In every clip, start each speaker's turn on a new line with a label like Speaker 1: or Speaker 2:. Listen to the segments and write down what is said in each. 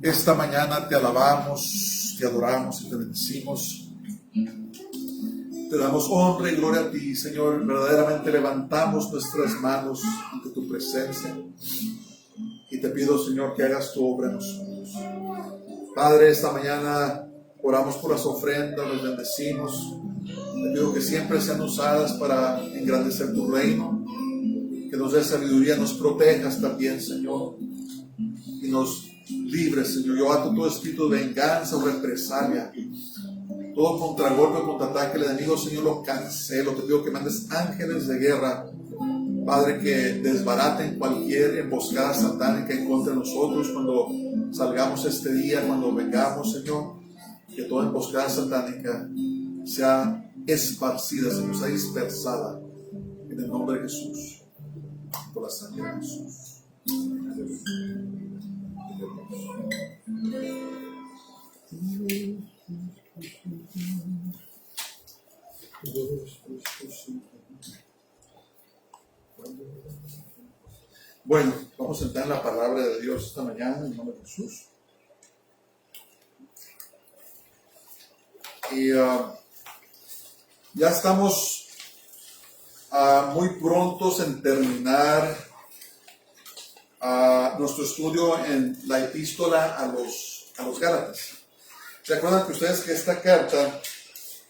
Speaker 1: Esta mañana te alabamos, te adoramos y te bendecimos. Te damos honra y gloria a ti, Señor. Verdaderamente levantamos nuestras manos ante tu presencia y te pido, Señor, que hagas tu obra en nosotros. Padre, esta mañana oramos por las ofrendas, los bendecimos. Te pido que siempre sean usadas para engrandecer tu reino, que nos dé sabiduría, nos protejas también, Señor, y nos libres, Señor. Yo ato todo espíritu de venganza o represalia, todo contragolpe, contraataque del enemigo, Señor, lo cancelo. Te pido que mandes ángeles de guerra, Padre, que desbaraten cualquier emboscada satánica en contra de nosotros cuando salgamos este día, cuando vengamos, Señor. Que toda emboscada satánica sea esparcida, Señor, sea dispersada en el nombre de Jesús, por la sangre de Jesús. Bueno, vamos a entrar en la palabra de Dios esta mañana en el nombre de Jesús. Y ya estamos muy prontos en terminar nuestro estudio en la epístola a los Gálatas. ¿Se acuerdan que ustedes que esta carta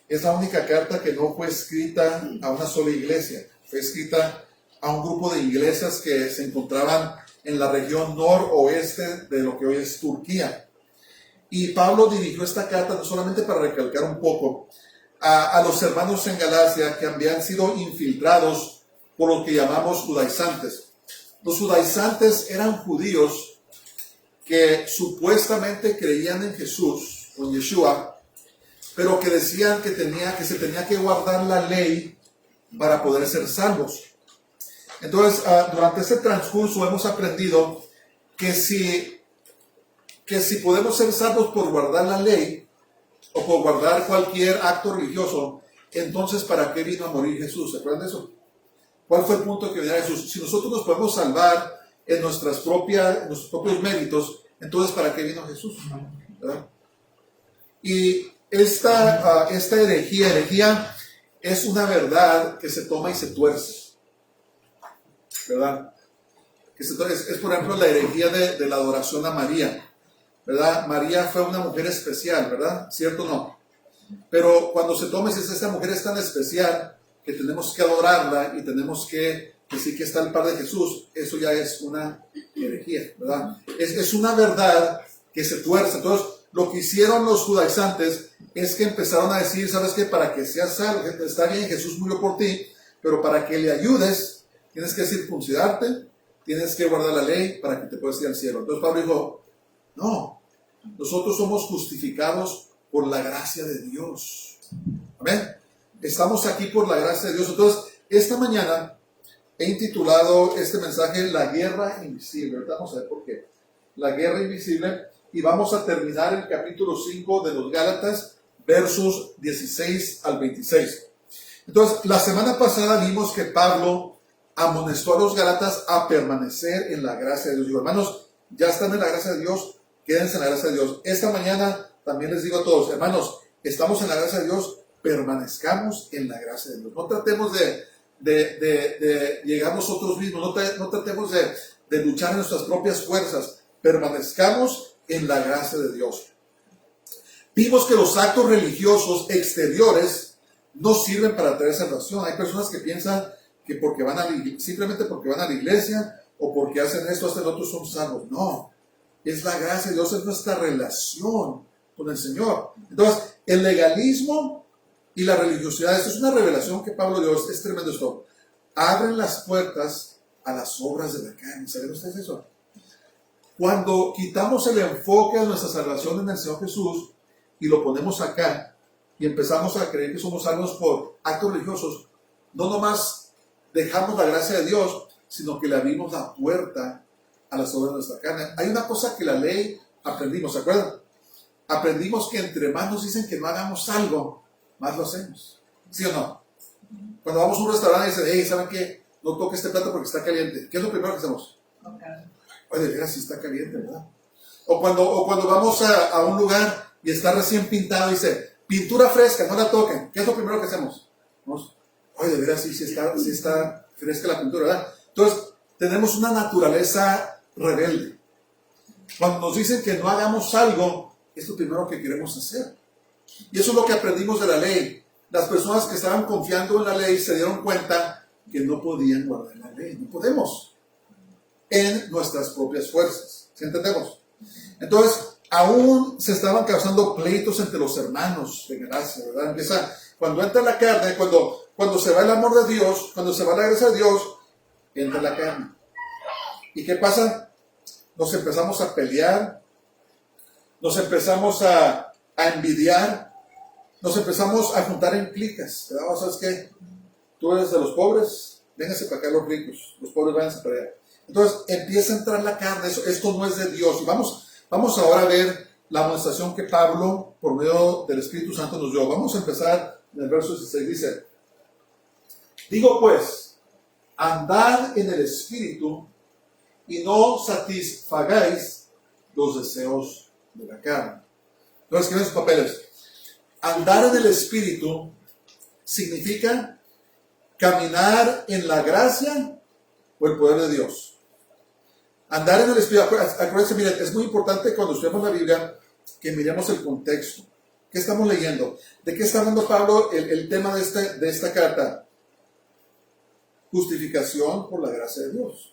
Speaker 1: es la única carta que no fue escrita a una sola iglesia? Fue escrita a un grupo de iglesias que se encontraban en la región noroeste de lo que hoy es Turquía. Y Pablo dirigió esta carta no solamente para recalcar un poco a los hermanos en Galacia que habían sido infiltrados por lo que llamamos judaizantes. Los judaizantes eran judíos que supuestamente creían en Jesús o en Yeshua, pero que decían que se tenía que guardar la ley para poder ser salvos. Entonces, durante este transcurso hemos aprendido que si podemos ser salvos por guardar la ley o por guardar cualquier acto religioso, entonces ¿para qué vino a morir Jesús? ¿Se acuerdan de eso? ¿Cuál fue el punto que vino Jesús? Si nosotros nos podemos salvar en nuestros propios méritos, entonces ¿para qué vino Jesús? ¿Verdad? Y esta herejía es una verdad que se toma y se tuerce, ¿verdad? Es por ejemplo la herejía de la adoración a María, ¿verdad? María fue una mujer especial, ¿verdad? ¿Cierto o no? Pero cuando se toma y se dice, esta mujer es tan especial que tenemos que adorarla y tenemos que decir que está el par de Jesús, eso ya es una herejía, ¿verdad? Es una verdad que se tuerce. Entonces, lo que hicieron los judaizantes es que empezaron a decir, ¿sabes qué? Para que seas salvo, está bien, Jesús murió por ti, pero para que le ayudes, tienes que circuncidarte, tienes que guardar la ley para que te puedas ir al cielo. Entonces Pablo dijo, no, nosotros somos justificados por la gracia de Dios. Amén. Estamos aquí por la gracia de Dios. Entonces, esta mañana he intitulado este mensaje La Guerra Invisible. Ahorita vamos a ver por qué. La Guerra Invisible. Y vamos a terminar el capítulo 5 de los Gálatas, versos 16 al 26. Entonces, la semana pasada vimos que Pablo amonestó a los Gálatas a permanecer en la gracia de Dios. Digo, hermanos, ya están en la gracia de Dios, quédense en la gracia de Dios. Esta mañana también les digo a todos, hermanos, estamos en la gracia de Dios, permanezcamos en la gracia de Dios. No tratemos de llegar nosotros mismos, no tratemos de luchar en nuestras propias fuerzas, permanezcamos en la gracia de Dios. Vimos que los actos religiosos exteriores no sirven para traer salvación. Hay personas que piensan que simplemente porque van a la iglesia o porque hacen esto, hacen lo otro, son salvos. No, es la gracia de Dios, es nuestra relación con el Señor. Entonces, el legalismo y la religiosidad, esto es una revelación que Pablo dio, es tremendo esto. Abren las puertas a las obras de la carne. ¿Saben ustedes eso? Cuando quitamos el enfoque de nuestra salvación en el Señor Jesús y lo ponemos acá y empezamos a creer que somos salvos por actos religiosos, no nomás dejamos la gracia de Dios, sino que le abrimos la puerta a las obras de nuestra carne. Hay una cosa que la ley aprendimos, ¿se acuerdan? Aprendimos que entre más nos dicen que no hagamos algo, más lo hacemos. ¿Sí o no? Cuando vamos a un restaurante y dicen, hey, ¿saben qué? No toque este plato porque está caliente. ¿Qué es lo primero que hacemos? Okay. Oye, de veras sí está caliente, ¿verdad? O cuando vamos a un lugar y está recién pintado y dice, pintura fresca, no la toquen. ¿Qué es lo primero que hacemos? Vamos, oye, de veras sí está fresca la pintura, ¿verdad? Entonces, tenemos una naturaleza rebelde. Cuando nos dicen que no hagamos algo, es lo primero que queremos hacer. Y eso es lo que aprendimos de la ley. Las personas que estaban confiando en la ley se dieron cuenta que no podían guardar la ley. No podemos. En nuestras propias fuerzas. ¿Sí entendemos? Entonces, aún se estaban causando pleitos entre los hermanos de gracia, ¿verdad? Empieza, cuando entra la carne, cuando se va el amor de Dios, cuando se va la gracia de Dios, entra la carne. ¿Y qué pasa? Nos empezamos a pelear, nos empezamos a envidiar, nos empezamos a juntar en cliques, ¿verdad? ¿Sabes qué? Tú eres de los pobres, vénganse para acá los ricos, los pobres váyanse para allá. Entonces empieza a entrar la carne, esto no es de Dios. Y vamos ahora a ver la amonestación que Pablo, por medio del Espíritu Santo, nos dio. Vamos a empezar en el verso 16, dice, digo pues, andad en el Espíritu y no satisfagáis los deseos de la carne. Entonces, escriben sus papeles. Andar en el Espíritu significa caminar en la gracia o el poder de Dios. Andar en el Espíritu, acuérdense, miren, es muy importante cuando estudiamos la Biblia que miremos el contexto. ¿Qué estamos leyendo? ¿De qué está hablando Pablo el tema de esta carta? Justificación por la gracia de Dios.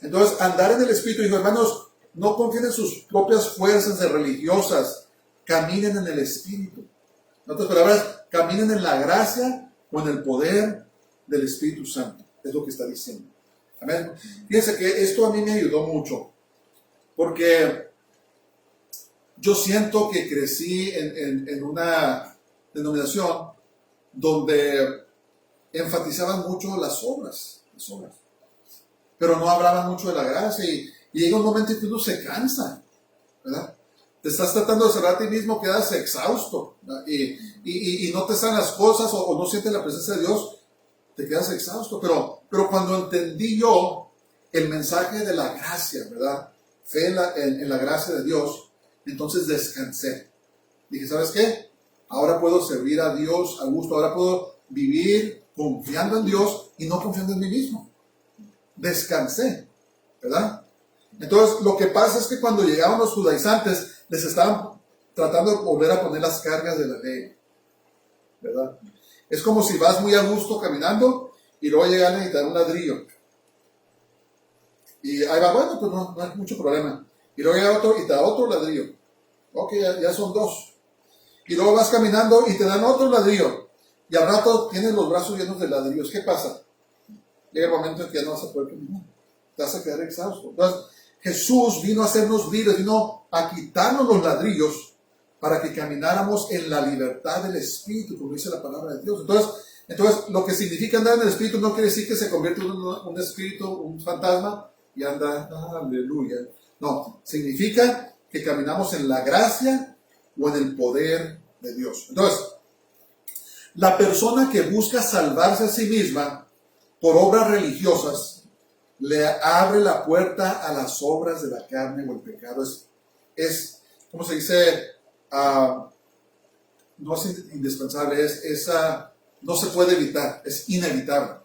Speaker 1: Entonces, andar en el Espíritu, dijo, hermanos, no confíen en sus propias fuerzas religiosas, caminen en el Espíritu. En otras palabras, caminen en la gracia o en el poder del Espíritu Santo. Es lo que está diciendo. Amén. Fíjense que esto a mí me ayudó mucho, porque yo siento que crecí en una denominación donde enfatizaban mucho las obras, pero no hablaban mucho de la gracia y llega un momento en que uno se cansa, ¿verdad? Te estás tratando de cerrar a ti mismo, quedas exhausto, y no te salen las cosas o no sientes la presencia de Dios, te quedas exhausto. Pero cuando entendí yo el mensaje de la gracia, ¿verdad? Fe en la gracia de Dios, entonces descansé. Dije, ¿sabes qué? Ahora puedo servir a Dios a gusto, ahora puedo vivir confiando en Dios y no confiando en mí mismo. Descansé, ¿verdad? Entonces, lo que pasa es que cuando llegaban los judaizantes, les estaban tratando de volver a poner las cargas de la ley, ¿verdad? Es como si vas muy a gusto caminando y luego llegan a necesitar un ladrillo. Y ahí va, bueno, pues no hay mucho problema. Y luego llega otro y te da otro ladrillo. Ok, ya son dos. Y luego vas caminando y te dan otro ladrillo. Y al rato tienes los brazos llenos de ladrillos. ¿Qué pasa? Llega el momento en que ya no vas a poder caminar. Te vas a quedar exhausto. Entonces, Jesús vino a hacernos libres, vino a quitarnos los ladrillos para que camináramos en la libertad del Espíritu, como dice la palabra de Dios. Entonces, lo que significa andar en el Espíritu no quiere decir que se convierte en un espíritu, un fantasma, y anda, aleluya. No, significa que caminamos en la gracia o en el poder de Dios. Entonces, la persona que busca salvarse a sí misma por obras religiosas, le abre la puerta a las obras de la carne o el pecado. Es ¿cómo se dice? No es indispensable, no se puede evitar, es inevitable.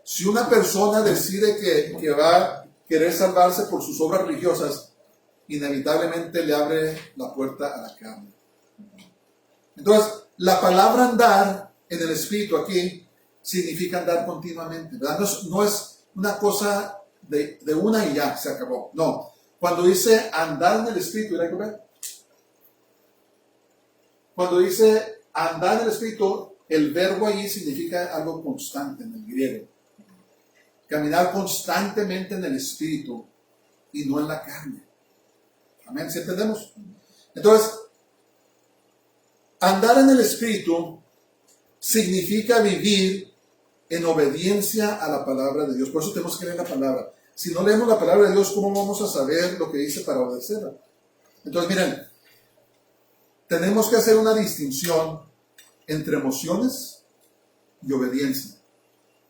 Speaker 1: Si una persona decide que va a querer salvarse por sus obras religiosas, inevitablemente le abre la puerta a la carne. Entonces, la palabra andar en el Espíritu aquí significa andar continuamente, ¿verdad? No es una cosa de una y ya, se acabó. No, cuando dice andar en el Espíritu, cuando dice andar en el Espíritu, el verbo ahí significa algo constante en el griego. Caminar constantemente en el Espíritu y no en la carne. Amén, ¿sí entendemos? Entonces, andar en el Espíritu significa vivir en obediencia a la palabra de Dios. Por eso tenemos que leer la palabra. Si no leemos la palabra de Dios, ¿cómo vamos a saber lo que dice para obedecerla? Entonces, miren, tenemos que hacer una distinción entre emociones y obediencia.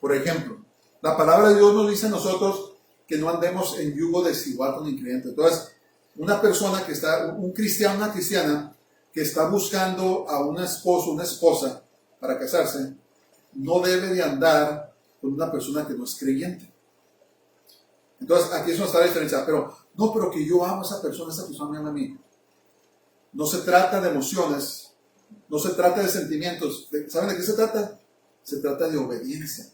Speaker 1: Por ejemplo, la palabra de Dios nos dice a nosotros que no andemos en yugo desigual con el increyente. Entonces, una persona que está, un cristiano, una cristiana, que está buscando a un esposo, una esposa para casarse, no debe de andar con una persona que no es creyente. Entonces, aquí es donde está la diferencia. Pero que yo amo a esa persona me ama a mí. No se trata de emociones, no se trata de sentimientos. ¿Saben de qué se trata? Se trata de obediencia.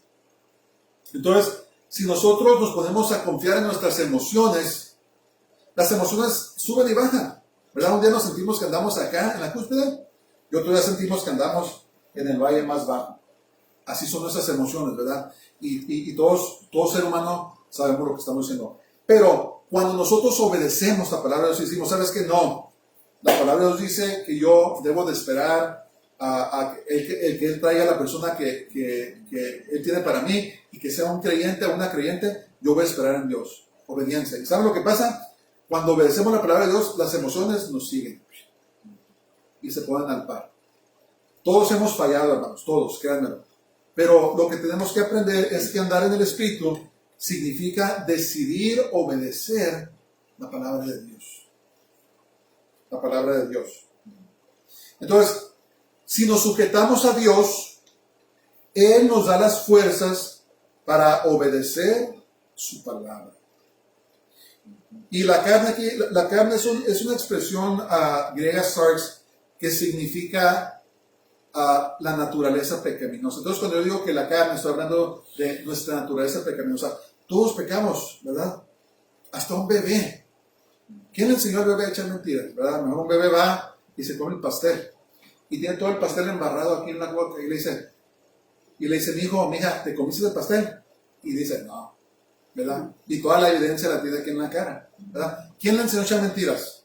Speaker 1: Entonces, si nosotros nos ponemos a confiar en nuestras emociones, las emociones suben y bajan, ¿verdad? Un día nos sentimos que andamos acá en la cúspide y otro día sentimos que andamos en el valle más bajo. Así son nuestras emociones, ¿verdad? Y todo ser humano sabemos lo que estamos haciendo. Pero cuando nosotros obedecemos la palabra de Dios y decimos, ¿sabes qué? No. La palabra de Dios dice que yo debo de esperar a el que Él traiga a la persona que Él tiene para mí y que sea un creyente o una creyente, yo voy a esperar en Dios. Obediencia. ¿Y saben lo que pasa? Cuando obedecemos la palabra de Dios, las emociones nos siguen y se ponen al par. Todos hemos fallado, hermanos, todos, créanmelo. Pero lo que tenemos que aprender es que andar en el Espíritu significa decidir obedecer la palabra de Dios. La palabra de Dios. Entonces, si nos sujetamos a Dios, Él nos da las fuerzas para obedecer su palabra. Y la carne aquí, la carne es una expresión griega sarx que significa la naturaleza pecaminosa. Entonces, cuando yo digo que la carne, estoy hablando de nuestra naturaleza pecaminosa. Todos pecamos, ¿verdad? Hasta un bebé. ¿Quién le enseñó al bebé a echar mentiras? ¿Verdad? Mejor un bebé va y se come el pastel. Y tiene todo el pastel embarrado aquí en la boca. Y le dice, mi hijo, mija, ¿te comiste el pastel? Y dice, no, ¿verdad? Y toda la evidencia la tiene aquí en la cara, ¿verdad? ¿Quién le enseñó a echar mentiras?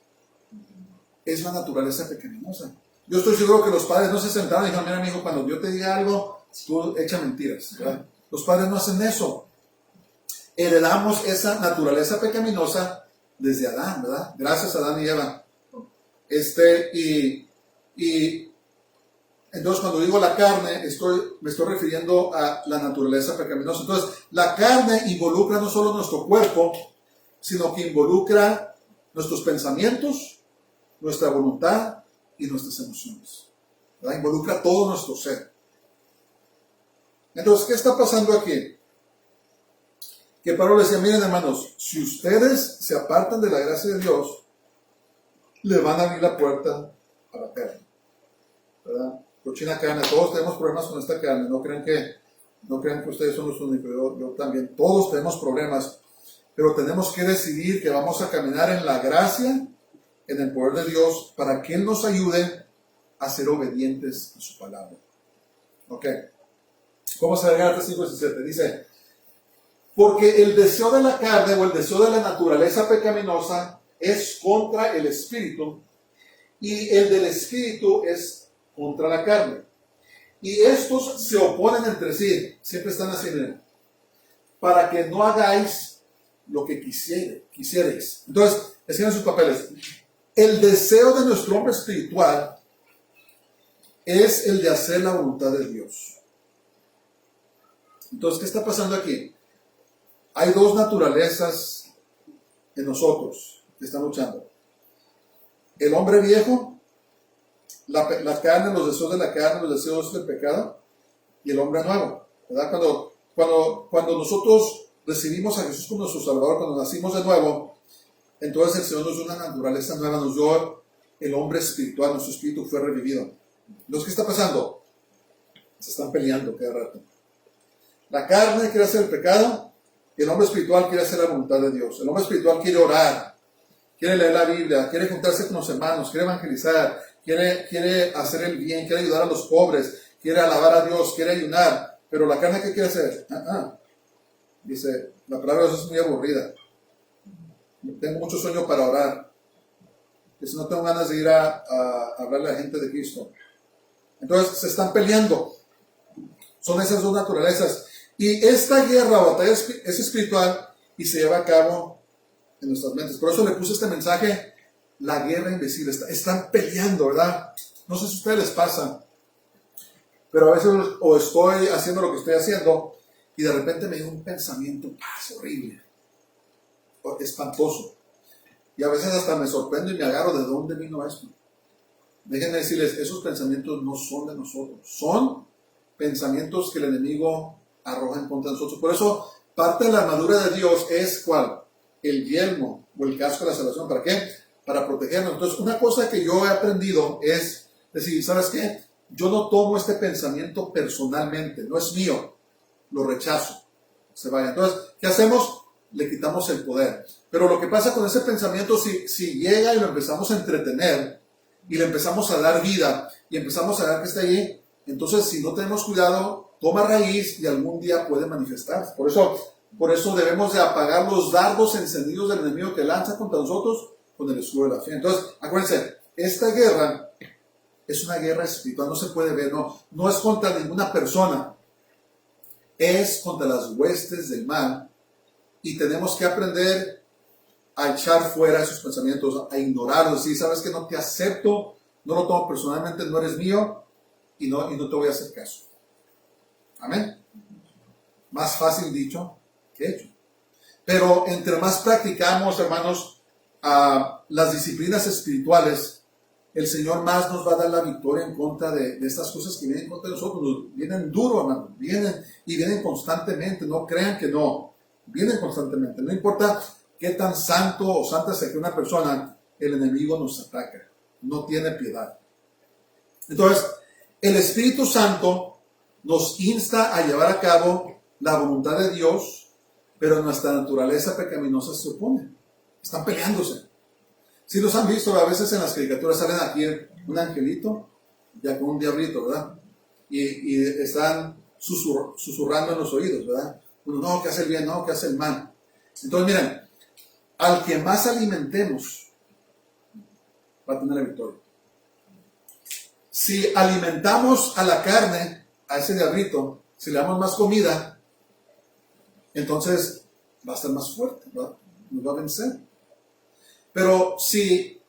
Speaker 1: Es la naturaleza pecaminosa. Yo estoy seguro que los padres no se sentaron y dijeron, mira, mi hijo, cuando yo te diga algo, tú echa mentiras, ¿verdad? Los padres no hacen eso. Heredamos esa naturaleza pecaminosa desde Adán, ¿verdad? Gracias a Adán y Eva. Y entonces cuando digo la carne, me estoy refiriendo a la naturaleza pecaminosa. Entonces, la carne involucra no solo nuestro cuerpo, sino que involucra nuestros pensamientos, nuestra voluntad y nuestras emociones, ¿verdad? Involucra todo nuestro ser. Entonces, ¿qué está pasando aquí? Que Pablo decía, miren hermanos, si ustedes se apartan de la gracia de Dios, le van a abrir la puerta a la carne, ¿verdad? Cochina carne, todos tenemos problemas con esta carne, no crean que ustedes son los únicos, yo también, todos tenemos problemas, pero tenemos que decidir que vamos a caminar en la gracia, en el poder de Dios, para que Él nos ayude a ser obedientes a su palabra. Ok, vamos a ver Gálatas 5:17, dice, porque el deseo de la carne o el deseo de la naturaleza pecaminosa es contra el espíritu y el del espíritu es contra la carne. Y estos se oponen entre sí, siempre están así, miren, para que no hagáis lo que quisierais. Entonces, escriban sus papeles. El deseo de nuestro hombre espiritual es el de hacer la voluntad de Dios. Entonces, ¿qué está pasando aquí? Hay dos naturalezas en nosotros que están luchando. El hombre viejo, la carne, los deseos de la carne, los deseos del pecado, y el hombre nuevo, ¿verdad? Cuando nosotros recibimos a Jesús como nuestro Salvador, cuando nacimos de nuevo, entonces el Señor nos dio una naturaleza nueva, nos dio el hombre espiritual, nuestro espíritu fue revivido. Entonces, ¿qué está pasando? Se están peleando cada rato. La carne quiere hacer el pecado, y el hombre espiritual quiere hacer la voluntad de Dios. El hombre espiritual quiere orar, quiere leer la Biblia, quiere juntarse con los hermanos, quiere evangelizar, quiere hacer el bien, quiere ayudar a los pobres, quiere alabar a Dios, quiere ayunar. Pero la carne, ¿qué quiere hacer? Dice, la palabra de Dios es muy aburrida. Tengo mucho sueño para orar. Dice, no tengo ganas de ir a hablarle a la gente de Cristo. Entonces se están peleando. Son esas dos naturalezas. Y esta guerra o batalla es espiritual y se lleva a cabo en nuestras mentes. Por eso le puse este mensaje, la guerra invisible. Están peleando, ¿verdad? No sé si a ustedes les pasa, pero a veces o estoy haciendo lo que estoy haciendo y de repente me llega un pensamiento horrible, espantoso. Y a veces hasta me sorprendo y me agarro de dónde vino esto. Déjenme decirles, esos pensamientos no son de nosotros. Son pensamientos que el enemigo arroja en contra de nosotros. Por eso, parte de la armadura de Dios es ¿cuál? El yelmo o el casco de la salvación. ¿Para qué? Para protegernos. Entonces, una cosa que yo he aprendido es decir, ¿sabes qué? Yo no tomo este pensamiento personalmente, no es mío, lo rechazo, se vaya. Entonces, ¿qué hacemos? Le quitamos el poder. Pero lo que pasa con ese pensamiento, si llega y lo empezamos a entretener y le empezamos a dar vida y empezamos a ver que está allí, entonces si no tenemos cuidado, toma raíz y algún día puede manifestarse. Por eso debemos de apagar los dardos encendidos del enemigo que lanza contra nosotros con el escudo de la fe. Entonces, acuérdense, esta guerra es una guerra espiritual, no se puede ver, no es contra ninguna persona, es contra las huestes del mal, y tenemos que aprender a echar fuera esos pensamientos, a ignorarlos, decir, sabes que no te acepto, no lo tomo personalmente, no eres mío, y no te voy a hacer caso. Amén. Más fácil dicho que hecho. Pero entre más practicamos, hermanos, las disciplinas espirituales, el Señor más nos va a dar la victoria en contra de estas cosas que vienen en contra de nosotros. Vienen duro, hermano. Vienen constantemente. No crean que no. Vienen constantemente. No importa qué tan santo o santa sea que una persona, el enemigo nos ataca. No tiene piedad. Entonces, el Espíritu Santo nos insta a llevar a cabo la voluntad de Dios, pero nuestra naturaleza pecaminosa se opone. Están peleándose. Si los han visto, a veces en las caricaturas salen aquí un angelito, ya con un diablito, ¿verdad? Y están susurrando en los oídos, ¿verdad? Uno, no, que hace el bien, no, que hace el mal. Entonces, miren, al que más alimentemos, va a tener la victoria. Si alimentamos a la carne, a ese diablito, si le damos más comida, entonces va a estar más fuerte, ¿verdad? Nos va a vencer. Pero si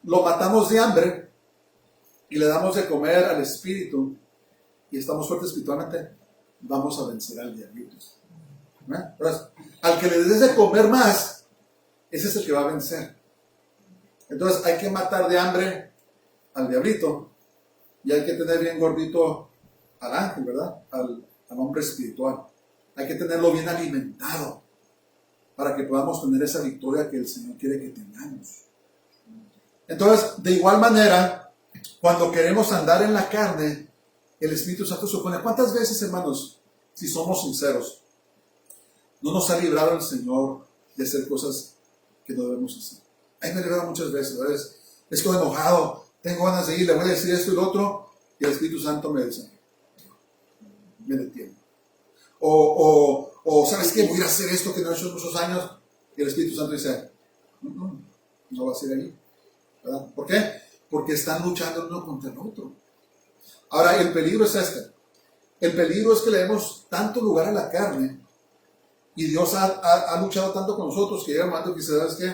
Speaker 1: lo matamos de hambre y le damos de comer al espíritu y estamos fuertes espiritualmente, vamos a vencer al diablito. Entonces, al que le des de comer más, ese es el que va a vencer. Entonces hay que matar de hambre al diablito y hay que tener bien gordito al ángel, ¿verdad? Al hombre espiritual. Hay que tenerlo bien alimentado para que podamos tener esa victoria que el Señor quiere que tengamos. Entonces, de igual manera, cuando queremos andar en la carne, el Espíritu Santo se opone. ¿Cuántas veces, hermanos, si somos sinceros, no nos ha librado el Señor de hacer cosas que no debemos hacer? A mí me ha librado muchas veces, ¿verdad? Estoy enojado, tengo ganas de ir, le voy a decir esto y lo otro, y el Espíritu Santo me dice, me detiene. O ¿sabes qué? Voy a ir a hacer esto que no he hecho en muchos años. Y el Espíritu Santo dice, no va a ser ahí. ¿Verdad? ¿Por qué? Porque están luchando uno contra el otro. Ahora, el peligro es este. El peligro es que le demos tanto lugar a la carne y Dios ha luchado tanto con nosotros que llega un momento que dice, ¿sabes qué?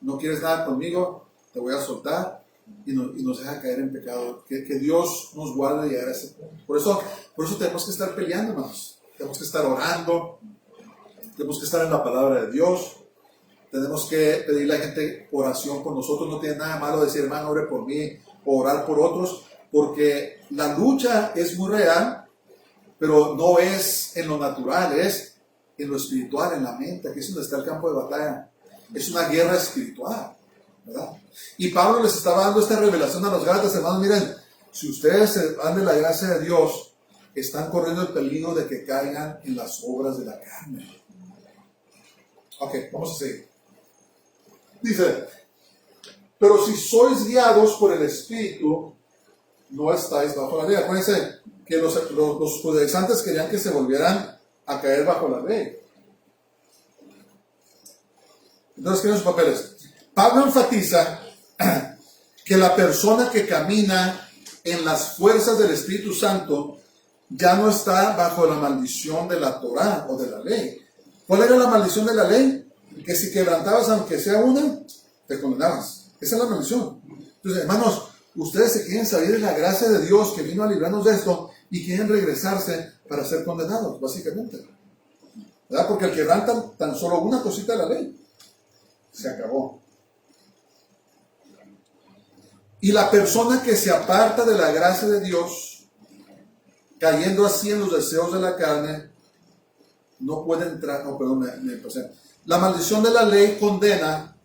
Speaker 1: No quieres nada conmigo, te voy a soltar y nos deja caer en pecado. Que Dios nos guarde de llegar a ese punto. Por eso tenemos que estar peleando, hermanos. Tenemos que estar orando. Tenemos que estar en la palabra de Dios. Tenemos que pedirle a la gente oración por nosotros. No tiene nada malo decir, hermano, ore por mí o orar por otros, porque la lucha es muy real, pero no es en lo natural, es en lo espiritual, en la mente. Aquí es donde está el campo de batalla. Es una guerra espiritual, ¿verdad? Y Pablo les estaba dando esta revelación a los Gálatas, hermanos, miren, si ustedes se van de la gracia de Dios, están corriendo el peligro de que caigan en las obras de la carne. Ok, vamos a seguir. Dice, pero si sois guiados por el Espíritu, no estáis bajo la ley. Acuérdense que los judaizantes querían que se volvieran a caer bajo la ley. Entonces, ¿qué son sus papeles? Pablo enfatiza que la persona que camina en las fuerzas del Espíritu Santo ya no está bajo la maldición de la Torá o de la ley. ¿Cuál era la maldición de la ley? Que si quebrantabas aunque sea una, te condenabas. Esa es la maldición. Entonces, hermanos, ustedes se quieren salir de la gracia de Dios que vino a librarnos de esto y quieren regresarse para ser condenados, básicamente. ¿Verdad? Porque el quebranta tan solo una cosita de la ley. Se acabó. Y la persona que se aparta de la gracia de Dios, cayendo así en los deseos de la carne, no puede entrar. No, perdón, me pasé. La maldición de la ley condena,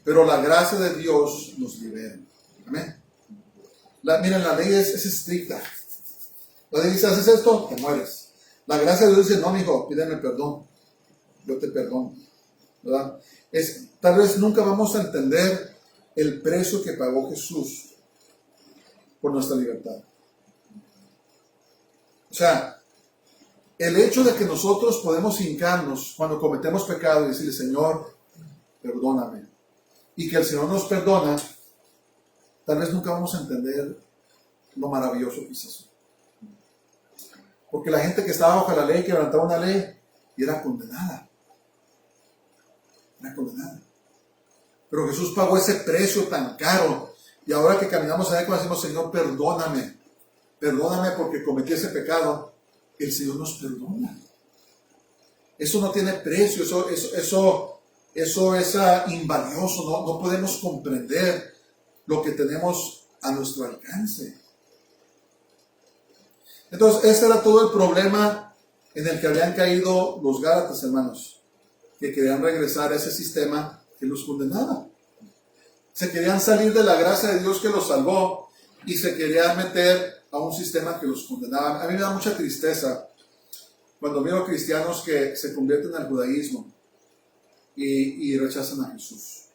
Speaker 1: pero la gracia de Dios nos libera. Amén. Miren, la ley es estricta. La ley dice, haces esto, te mueres. La gracia de Dios dice, no, mijo, pídeme perdón. Yo te perdono. ¿Verdad? Tal vez nunca vamos a entender el precio que pagó Jesús por nuestra libertad. O sea, el hecho de que nosotros podemos hincarnos cuando cometemos pecado y decirle, Señor, perdóname, y que el Señor nos perdona, tal vez nunca vamos a entender lo maravilloso que es eso. Porque la gente que estaba bajo la ley, que levantaba una ley, y era condenada. Era condenada. Pero Jesús pagó ese precio tan caro. Y ahora que caminamos a Él, cuando decimos, Señor, perdóname. Perdóname porque cometí ese pecado. El Señor nos perdona. Eso no tiene precio. Eso es invalioso. No podemos comprender lo que tenemos a nuestro alcance. Entonces, este era todo el problema en el que habían caído los Gálatas, hermanos, que querían regresar a ese sistema que los condenaba. Se querían salir de la gracia de Dios que los salvó y se querían meter a un sistema que los condenaba. A mí me da mucha tristeza cuando veo cristianos que se convierten al judaísmo y rechazan a Jesús.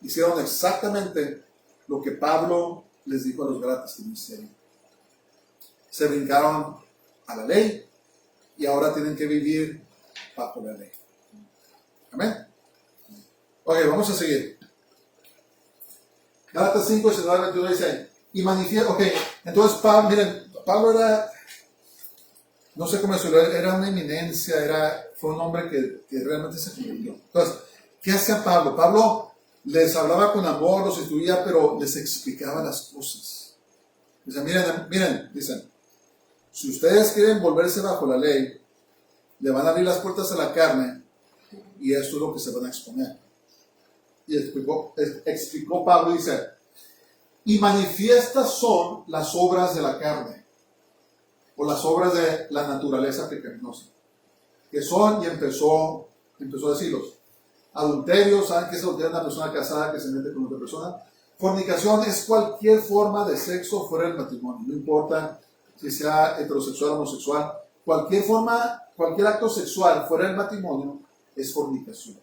Speaker 1: Hicieron exactamente lo que Pablo les dijo a los Gálatas que no hicieron. Se brincaron a la ley y ahora tienen que vivir bajo la ley. Amén. Ok, vamos a seguir. Gálatas 5, 19, 22 dice, y manifiesta, ok, entonces Pablo, miren, Pablo era, no sé cómo decirlo, era una eminencia, fue un hombre que realmente se convirtió. Entonces, ¿qué hacía Pablo? Pablo les hablaba con amor, los instruía, pero les explicaba las cosas. Dice, miren, dicen, si ustedes quieren volverse bajo la ley, le van a abrir las puertas a la carne y eso es lo que se van a exponer. Y explicó Pablo, dice, y manifiestas son las obras de la carne, o las obras de la naturaleza pecaminosa, que son, y empezó a decirlos, adulterio, ¿saben qué es adulterio? Una persona casada que se mete con otra persona. Fornicación es cualquier forma de sexo fuera del matrimonio, no importa si sea heterosexual o homosexual, cualquier acto sexual fuera del matrimonio es fornicación.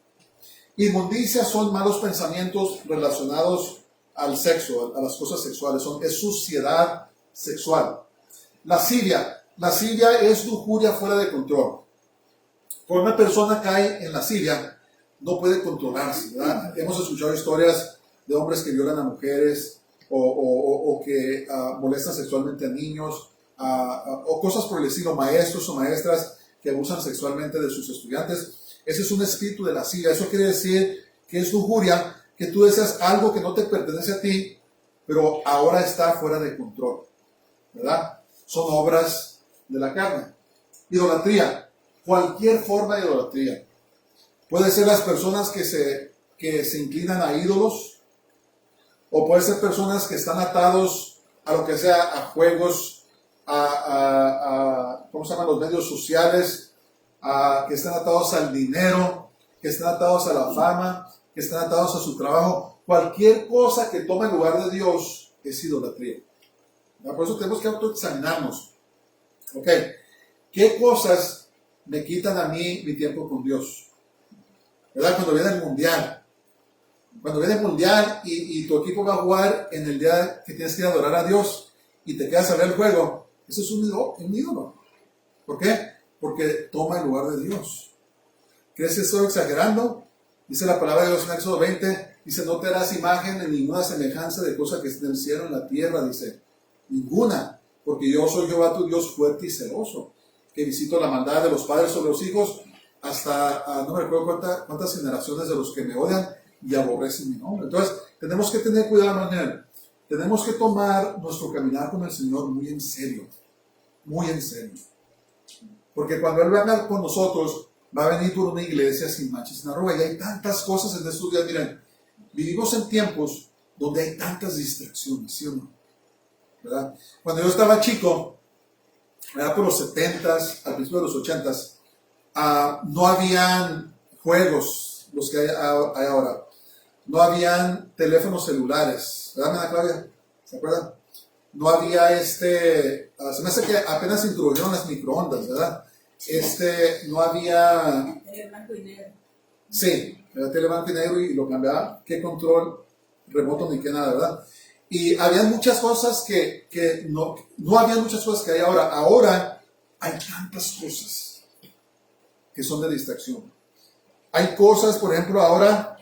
Speaker 1: Inmundicia son malos pensamientos relacionados al sexo, a las cosas sexuales, es suciedad sexual. Lascivia es lujuria fuera de control. Cuando una persona cae en lascivia, no puede controlarse, ¿verdad? Hemos escuchado historias de hombres que violan a mujeres o que molestan sexualmente a niños o cosas por el estilo, maestros o maestras que abusan sexualmente de sus estudiantes. Ese es un espíritu de lascivia. Eso quiere decir que es lujuria, que tú deseas algo que no te pertenece a ti, pero ahora está fuera de control, ¿verdad? Son obras de la carne. Idolatría, cualquier forma de idolatría. Puede ser las personas que se inclinan a ídolos, o puede ser personas que están atados a lo que sea, a juegos, ¿cómo se llaman? Los medios sociales, que están atados al dinero, que están atados a la fama, que están atados a su trabajo. Cualquier cosa que tome el lugar de Dios es idolatría. Por eso tenemos que autoexaminarnos. Ok, ¿qué cosas me quitan a mí mi tiempo con Dios? ¿Verdad? Cuando viene el mundial. Cuando viene el mundial y tu equipo va a jugar en el día que tienes que ir a adorar a Dios y te quedas a ver el juego, eso es un ídolo. ¿Por qué? Porque toma el lugar de Dios. ¿Crees que estoy exagerando? Dice la palabra de Dios en Éxodo 20, dice, no te harás imagen en ninguna semejanza de cosa que esté en el cielo, en la tierra, dice, ninguna, porque yo soy Jehová tu Dios fuerte y celoso, que visito la maldad de los padres sobre los hijos, hasta, no me recuerdo cuántas generaciones de los que me odian y aborrecen mi nombre. Entonces, tenemos que tener cuidado, Manuel. Tenemos que tomar nuestro caminar con el Señor muy en serio. Muy en serio. Porque cuando Él venga con nosotros, va a venir por una iglesia sin mancha y sin arruga. Y hay tantas cosas en estos días. Miren, vivimos en tiempos donde hay tantas distracciones, ¿sí o no? ¿Verdad? Cuando yo estaba chico, era por los 70s, al principio de los 80s, no habían juegos, los que hay ahora. No habían teléfonos celulares, ¿verdad, Ana Claudia? ¿Se acuerdan? No había se me hace que apenas introdujeron las microondas, ¿verdad? No había...
Speaker 2: Tele blanco y negro.
Speaker 1: Sí, era tele blanco y negro y lo cambiaba. ¿Qué control remoto ni qué nada, verdad? Y había muchas cosas que no había muchas cosas que hay ahora. Ahora hay tantas cosas que son de distracción. Hay cosas, por ejemplo, ahora,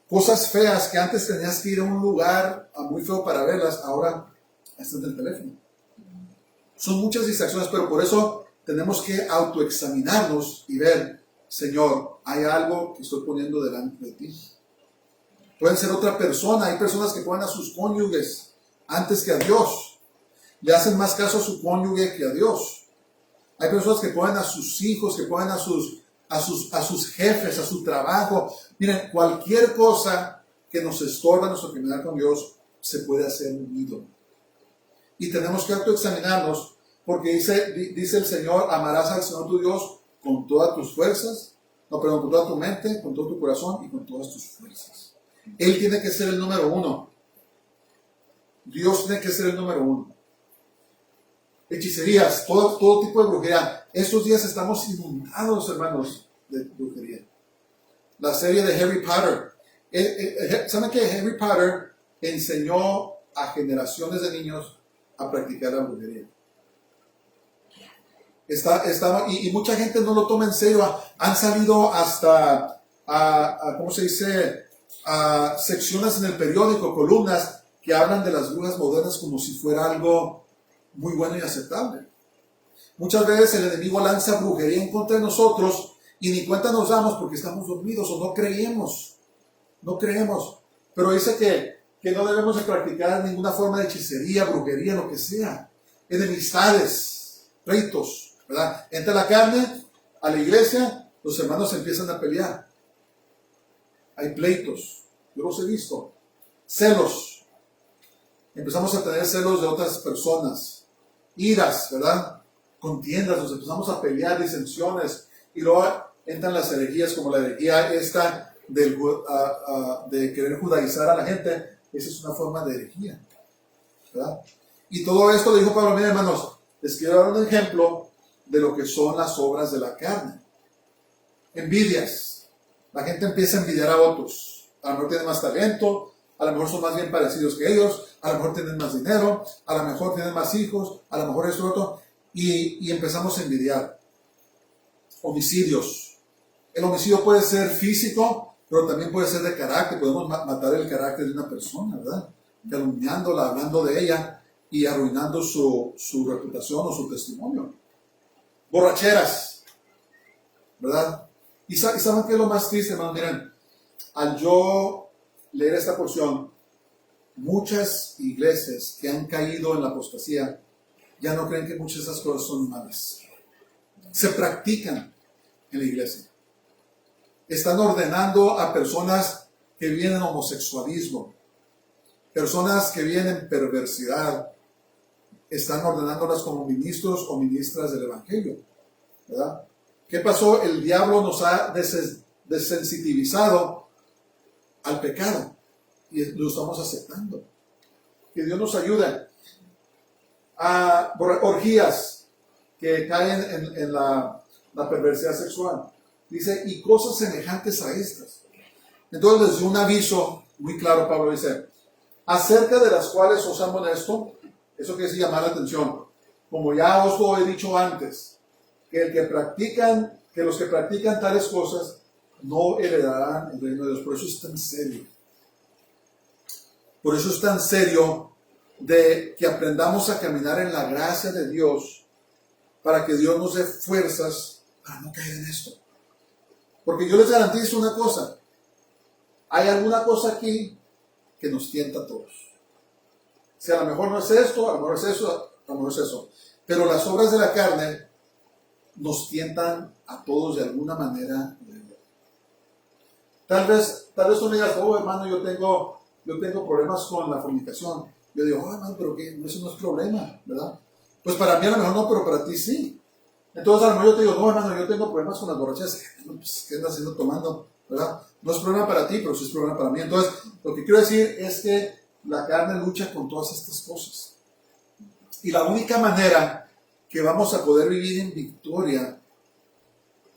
Speaker 1: cosas feas que antes tenías que ir a un lugar muy feo para verlas, ahora están en el teléfono. Son muchas distracciones, pero por eso tenemos que autoexaminarnos y ver, Señor, hay algo que estoy poniendo delante de ti. Pueden ser otra persona. Hay personas que ponen a sus cónyuges antes que a Dios. Le hacen más caso a su cónyuge que a Dios. Hay personas que ponen a sus hijos, que ponen a sus jefes, a su trabajo. Miren, cualquier cosa que nos estorba nuestra caminar con Dios se puede hacer un ídolo. Y tenemos que autoexaminarnos porque dice el Señor, amarás al Señor tu Dios con todas tus fuerzas, con toda tu mente, con todo tu corazón y con todas tus fuerzas. Él tiene que ser el número uno. Dios tiene que ser el número uno. Hechicerías, todo tipo de brujería. Estos días estamos inundados, hermanos, de brujería. La serie de Harry Potter. ¿Saben que Harry Potter enseñó a generaciones de niños a practicar la brujería? Y mucha gente no lo toma en serio. Han salido hasta, ¿cómo se dice? Secciones en el periódico, columnas que hablan de las brujas modernas como si fuera algo muy bueno y aceptable. Muchas veces el enemigo lanza brujería en contra de nosotros y ni cuenta nos damos porque estamos dormidos o no creemos. Pero dice que no debemos de practicar ninguna forma de hechicería, brujería, lo que sea. Enemistades, pleitos, ¿verdad? Entra la carne a la iglesia, los hermanos empiezan a pelear. Hay pleitos, yo los he visto. Celos. Empezamos a tener celos de otras personas. Iras, ¿verdad? Contiendas, nos empezamos a pelear, disensiones. Y luego entran las herejías, como la herejía esta de querer judaizar a la gente. Esa es una forma de herejía, ¿verdad? Y todo esto, dijo Pablo, miren hermanos, les quiero dar un ejemplo de lo que son las obras de la carne. Envidias. La gente empieza a envidiar a otros. A lo mejor tienen más talento, a lo mejor son más bien parecidos que ellos, a lo mejor tienen más dinero, a lo mejor tienen más hijos, a lo mejor esto y otro, y empezamos a envidiar. Homicidios. El homicidio puede ser físico, pero también puede ser de carácter. Podemos matar el carácter de una persona, ¿verdad? Calumniándola, hablando de ella y arruinando su reputación o su testimonio. Borracheras, ¿verdad? ¿Y saben qué es lo más triste, hermano? Miren, al yo leer esta porción, muchas iglesias que han caído en la apostasía ya no creen que muchas de esas cosas son malas. Se practican en la iglesia. Están ordenando a personas que viven en homosexualismo, personas que viven en perversidad. Están ordenándolas como ministros o ministras del evangelio, ¿verdad? ¿Qué pasó? El diablo nos ha desensitivizado al pecado y lo estamos aceptando. Que Dios nos ayude. A orgías que caen en la perversidad sexual. Dice, y cosas semejantes a estas. Entonces les dio un aviso muy claro, Pablo dice, acerca de las cuales os amonesto, eso quiere decir llamar la atención. Como ya os lo he dicho antes, que los que practican tales cosas no heredarán el reino de Dios. Por eso es tan serio. Por eso es tan serio de que aprendamos a caminar en la gracia de Dios para que Dios nos dé fuerzas para no caer en esto. Porque yo les garantizo una cosa. Hay alguna cosa aquí que nos tienta a todos. Si a lo mejor no es esto, a lo mejor es eso, a lo mejor es eso. Pero las obras de la carne nos tientan a todos de alguna manera. Tal vez tú me digas, oh hermano, yo tengo problemas con la fornicación. Yo digo, oh hermano, pero ¿qué? Eso no es problema, ¿verdad? Pues para mí a lo mejor no, pero para ti sí. Entonces a lo mejor yo te digo, no hermano, yo tengo problemas con las borracheras. Pues, ¿qué andas haciendo tomando? ¿Verdad? No es problema para ti, pero sí es problema para mí. Entonces, lo que quiero decir es que la carne lucha con todas estas cosas. Y la única manera que vamos a poder vivir en victoria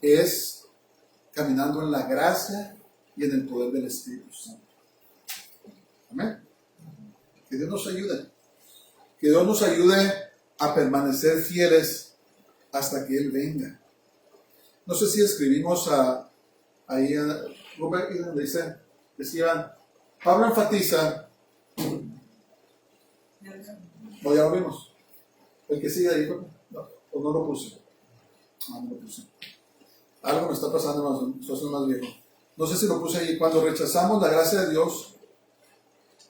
Speaker 1: es caminando en la gracia y en el poder del Espíritu Santo. Amén. Que Dios nos ayude. Que Dios nos ayude a permanecer fieles hasta que Él venga. No sé si escribimos ahí, Robert, donde decían, Pablo enfatiza, no, ya lo vimos. El que sigue ahí, no, o no lo puse. No lo puse. Algo me está pasando, estoy haciendo más viejo. No sé si lo puse ahí. Cuando rechazamos la gracia de Dios,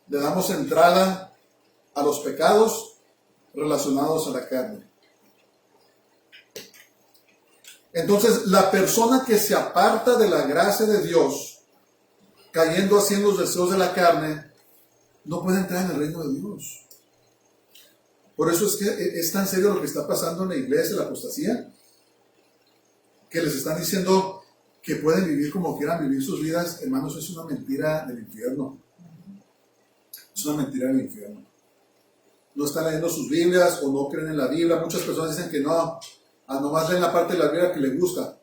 Speaker 1: le damos entrada a los pecados relacionados a la carne. Entonces, la persona que se aparta de la gracia de Dios, cayendo así en los deseos de la carne, no puede entrar en el reino de Dios. Por eso es que es tan serio lo que está pasando en la iglesia, la apostasía, que les están diciendo que pueden vivir como quieran vivir sus vidas. Hermanos, es una mentira del infierno. Es una mentira del infierno. No están leyendo sus Biblias o no creen en la Biblia. Muchas personas dicen que no, nomás leen la parte de la Biblia que les gusta.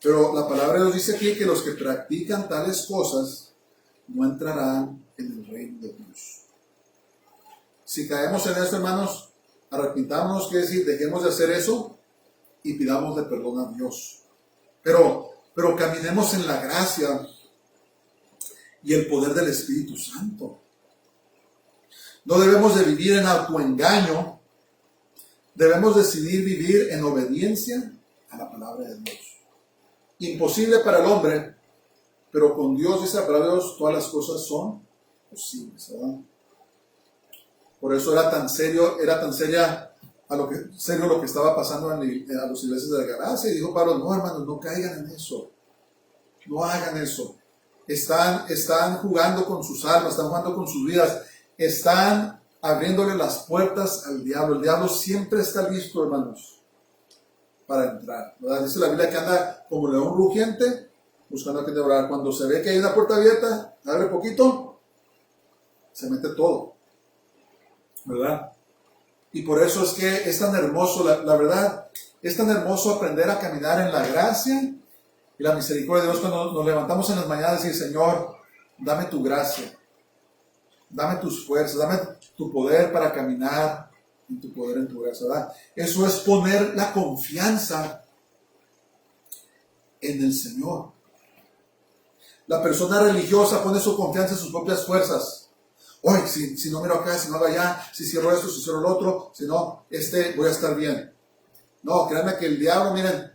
Speaker 1: Pero la palabra de Dios dice aquí que los que practican tales cosas no entrarán en el reino de Dios. Si caemos en esto, hermanos, arrepintámonos, quiere decir, dejemos de hacer eso y pidámosle perdón a Dios. Pero caminemos en la gracia y el poder del Espíritu Santo. No debemos de vivir en autoengaño. Debemos decidir vivir en obediencia a la palabra de Dios. Imposible para el hombre, pero con Dios, dice la palabra de Dios, todas las cosas son posibles, ¿verdad? Por eso era tan seria lo que estaba pasando a los iglesias de la Galacia. Y dijo Pablo, no hermanos, no caigan en eso. No hagan eso. Están jugando con sus almas, están jugando con sus vidas. Están abriéndole las puertas al diablo. El diablo siempre está listo, hermanos, para entrar, ¿verdad? Dice la Biblia que anda como león rugiente, buscando a quien devorar. Cuando se ve que hay una puerta abierta, abre poquito, se mete todo, ¿verdad? Y por eso es que es tan hermoso, la verdad, es tan hermoso aprender a caminar en la gracia y la misericordia de Dios cuando nos levantamos en las mañanas y decir, Señor, dame tu gracia, dame tus fuerzas, dame tu poder para caminar en tu poder, en tu gracia, ¿verdad? Eso es poner la confianza en el Señor. La persona religiosa pone su confianza en sus propias fuerzas. Hoy, si no miro acá, si no hago allá, si cierro esto, si cierro lo otro, si no, voy a estar bien. No, créanme que el diablo, miren,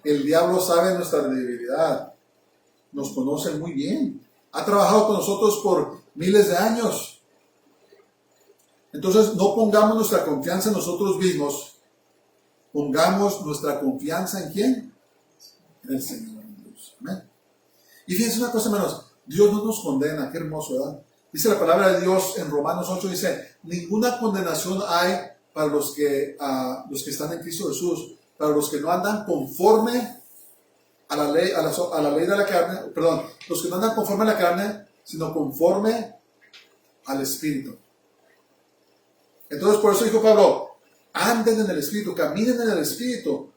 Speaker 1: el diablo sabe nuestra debilidad. Nos conoce muy bien. Ha trabajado con nosotros por miles de años. Entonces, no pongamos nuestra confianza en nosotros mismos. Pongamos nuestra confianza ¿en quién? En el Señor, en Dios. Amén. Y fíjense una cosa, hermanos. Dios no nos condena. Qué hermoso, ¿verdad? Dice la palabra de Dios en Romanos 8, dice, ninguna condenación hay para los que están en Cristo Jesús, para los que no andan conforme a la ley, a la ley de la carne, perdón, los que no andan conforme a la carne, sino conforme al Espíritu. Entonces, por eso dijo Pablo, anden en el Espíritu, caminen en el Espíritu,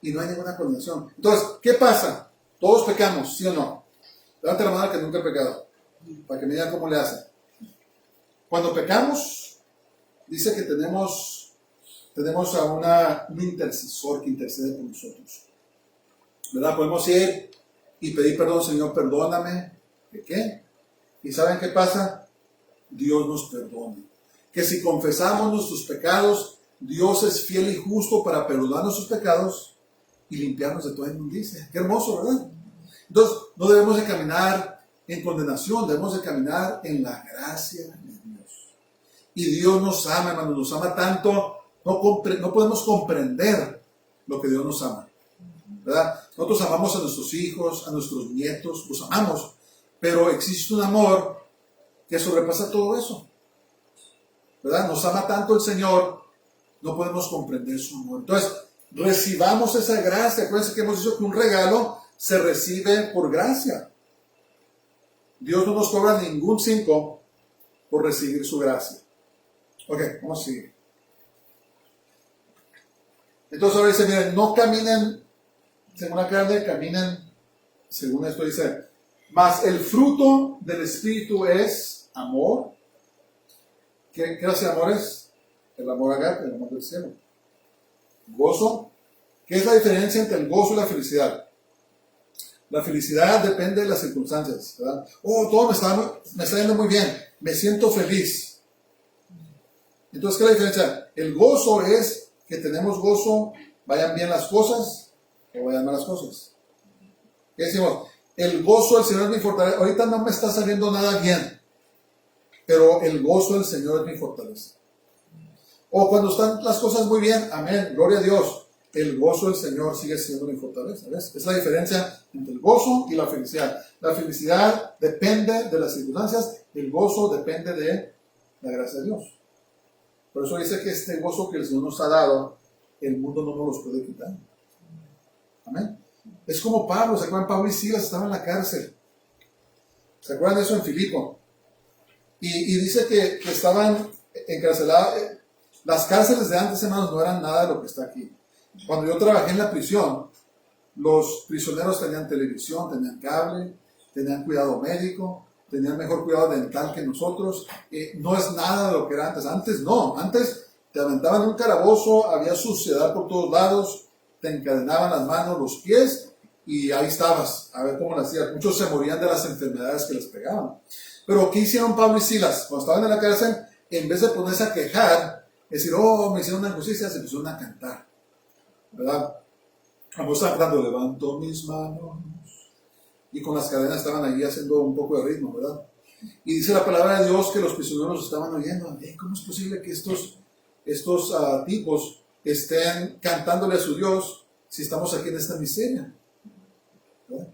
Speaker 1: y no hay ninguna condenación. Entonces, ¿qué pasa? Todos pecamos, ¿sí o no? Levante la mano que nunca he pecado, para que me digan cómo le hacen. Cuando pecamos, dice que tenemos a un intercesor que intercede por nosotros, ¿verdad? Podemos ir y pedir perdón, Señor, perdóname. ¿De qué? ¿Y saben qué pasa? Dios nos perdona. Que si confesamos nuestros pecados, Dios es fiel y justo para perdonar nuestros pecados y limpiarnos de toda inmundicia. Qué hermoso, ¿verdad? Entonces, no debemos de caminar en condenación, debemos de caminar en la gracia de Dios. Y Dios nos ama, hermanos, nos ama tanto, no podemos comprender lo que Dios nos ama, ¿verdad? Nosotros amamos a nuestros hijos, a nuestros nietos, los amamos, pero existe un amor que sobrepasa todo eso, ¿verdad? Nos ama tanto el Señor, no podemos comprender su amor. Entonces, recibamos esa gracia. Acuérdense que hemos dicho que un regalo se recibe por gracia. Dios no nos cobra ningún 5 por recibir su gracia. Ok, vamos a seguir. Entonces ahora dice, miren, no caminen según la carne, caminen según esto dice. Mas el fruto del Espíritu es amor. ¿Qué clase de amor es? El amor agape, el amor del cielo. Gozo. ¿Qué es la diferencia entre el gozo y la felicidad? La felicidad depende de las circunstancias, ¿verdad? Oh, todo me está yendo muy bien, me siento feliz. Entonces, ¿qué es la diferencia? El gozo es que tenemos gozo, vayan bien las cosas o vayan mal las cosas. ¿Qué decimos? El gozo del Señor es mi fortaleza. Ahorita no me está saliendo nada bien, pero el gozo del Señor es mi fortaleza. O cuando están las cosas muy bien, amén, gloria a Dios, el gozo del Señor sigue siendo mi fortaleza. ¿Ves? Es la diferencia entre el gozo y la felicidad. La felicidad depende de las circunstancias, el gozo depende de la gracia de Dios. Por eso dice que este gozo que el Señor nos ha dado, el mundo no nos los puede quitar. Amén. Es como Pablo, ¿se acuerdan? Pablo y Silas estaban en la cárcel. ¿Se acuerdan de eso en Filipo? Y dice que estaban encarcelados. Las cárceles de antes, hermanos, no eran nada de lo que está aquí. Cuando yo trabajé en la prisión, los prisioneros tenían televisión, tenían cable, tenían cuidado médico, tenían mejor cuidado dental que nosotros. No es nada de lo que era antes. Antes no. Antes te aventaban un calabozo, había suciedad por todos lados, te encadenaban las manos, los pies, y ahí estabas, a ver cómo lo hacías. Muchos se morían de las enfermedades que les pegaban. Pero ¿qué hicieron Pablo y Silas? Cuando estaban en la cárcel, en vez de ponerse a quejar, decir, oh, me hicieron una injusticia, se pusieron a cantar, ¿verdad? Vamos cantando, levanto mis manos, y con las cadenas estaban allí haciendo un poco de ritmo, ¿verdad? Y dice la palabra de Dios que los prisioneros estaban oyendo. ¿Cómo es posible que estos tipos estén cantándole a su Dios si estamos aquí en esta miseria? ¿Verdad?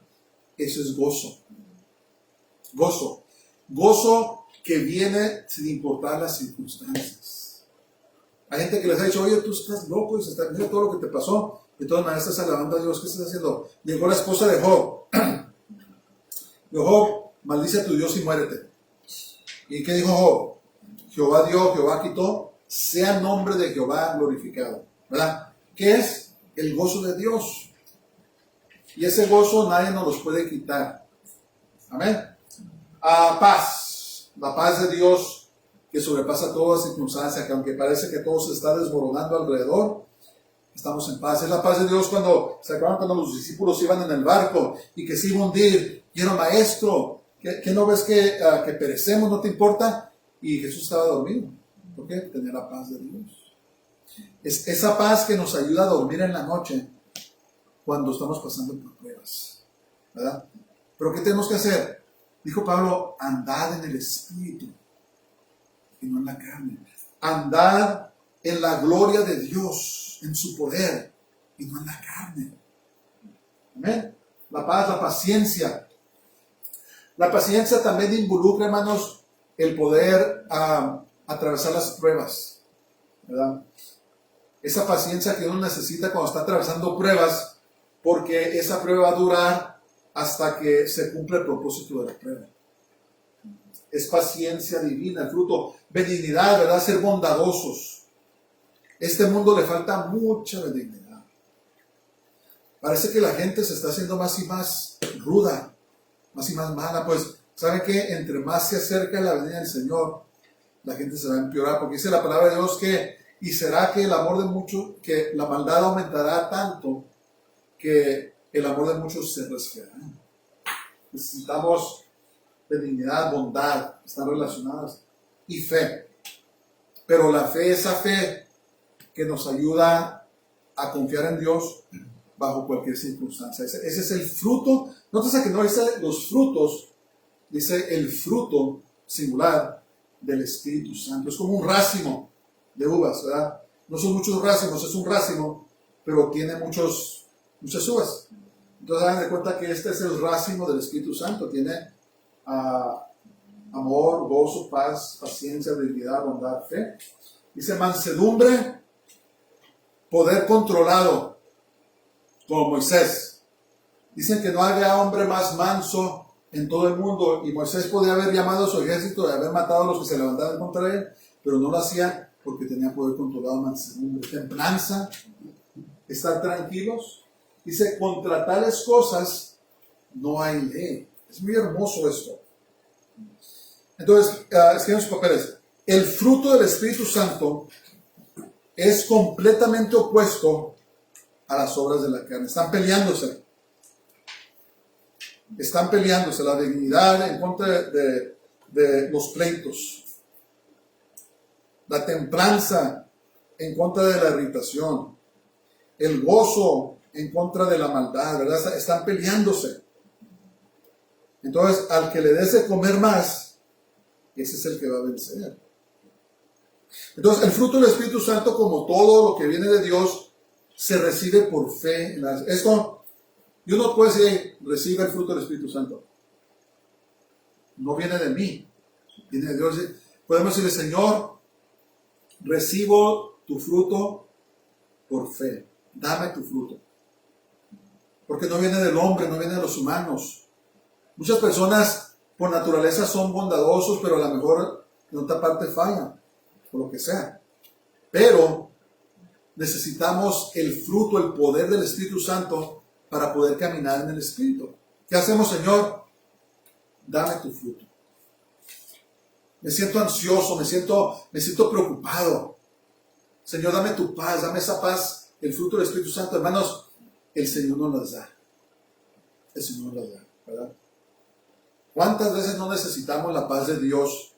Speaker 1: Eso es gozo. Gozo. Gozo que viene sin importar las circunstancias. Hay gente que les ha dicho, oye, tú estás loco, mira todo lo que te pasó. De todas maneras estás alabando a Dios. ¿Qué estás haciendo? Llegó la esposa de Job. Job, maldice a tu Dios y muérete. ¿Y qué dijo Job? Jehová dio, Jehová quitó, sea nombre de Jehová glorificado. ¿Verdad? ¿Qué es? El gozo de Dios. Y ese gozo nadie nos los puede quitar. Amén. Paz. La paz de Dios que sobrepasa toda circunstancia, que aunque parece que todo se está desmoronando alrededor, estamos en paz. Es la paz de Dios ¿se acuerdan cuando los discípulos iban en el barco y que se iba a hundir? Y era maestro, ¿qué no ves que perecemos? ¿No te importa? Y Jesús estaba dormido. ¿Por qué? Tenía la paz de Dios. Es esa paz que nos ayuda a dormir en la noche cuando estamos pasando por pruebas, ¿verdad? Pero ¿qué tenemos que hacer? Dijo Pablo, andad en el Espíritu y no en la carne. Andad en la gloria de Dios, en su poder y no en la carne. Amén. La paz, la paciencia. La paciencia también involucra, hermanos, el poder atravesar las pruebas, ¿verdad? Esa paciencia que uno necesita cuando está atravesando pruebas, porque esa prueba va a durar hasta que se cumple el propósito de la prueba. Es paciencia divina, el fruto, benignidad, ¿verdad? Ser bondadosos. Este mundo le falta mucha benignidad. Parece que la gente se está haciendo más y más ruda, más y más mala. Pues, ¿saben qué? Entre más se acerca la venida del Señor, la gente se va a empeorar, porque dice la palabra de Dios y será que el amor de muchos, que la maldad aumentará tanto que el amor de muchos se resfriará. Necesitamos benignidad, bondad, están relacionadas, y fe. Pero la fe, esa fe que nos ayuda a confiar en Dios bajo cualquier circunstancia. Ese es el fruto. Nótese que no dice los frutos, dice el fruto singular del Espíritu Santo. Es como un racimo de uvas, ¿verdad? No son muchos racimos, es un racimo pero tiene muchas uvas. Entonces hagan de cuenta que este es el racimo del Espíritu Santo. Tiene amor, gozo, paz, paciencia, benignidad, bondad, fe. Dice mansedumbre, poder controlado, como Moisés. Dicen que no haya hombre más manso en todo el mundo, y Moisés podía haber llamado a su ejército y haber matado a los que se levantaban contra él, pero no lo hacía porque tenía poder controlado, mansedumbre, templanza, estar tranquilos. Dice, contra tales cosas no hay ley. Es muy hermoso esto. Entonces, escriban sus papeles. El fruto del Espíritu Santo es completamente opuesto a las obras de la carne. Están peleándose. La dignidad en contra de los pleitos. La templanza en contra de la irritación. El gozo en contra de la maldad, ¿verdad? Están peleándose. Entonces, al que le des de comer más, ese es el que va a vencer. Entonces, el fruto del Espíritu Santo, como todo lo que viene de Dios, se recibe por fe. Esto, yo no puedo decir, recibe el fruto del Espíritu Santo. No viene de mí, viene de Dios. Podemos decirle, Señor, recibo tu fruto por fe. Dame tu fruto. Porque no viene del hombre, no viene de los humanos. Muchas personas por naturaleza son bondadosos, pero a lo mejor en otra parte fallan, por lo que sea. Pero necesitamos el fruto, el poder del Espíritu Santo para poder caminar en el Espíritu. ¿Qué hacemos, Señor? Dame tu fruto. Me siento ansioso, me siento preocupado. Señor, dame tu paz, dame esa paz, el fruto del Espíritu Santo. Hermanos, el Señor nos las da. El Señor nos las da, ¿verdad? ¿Cuántas veces no necesitamos la paz de Dios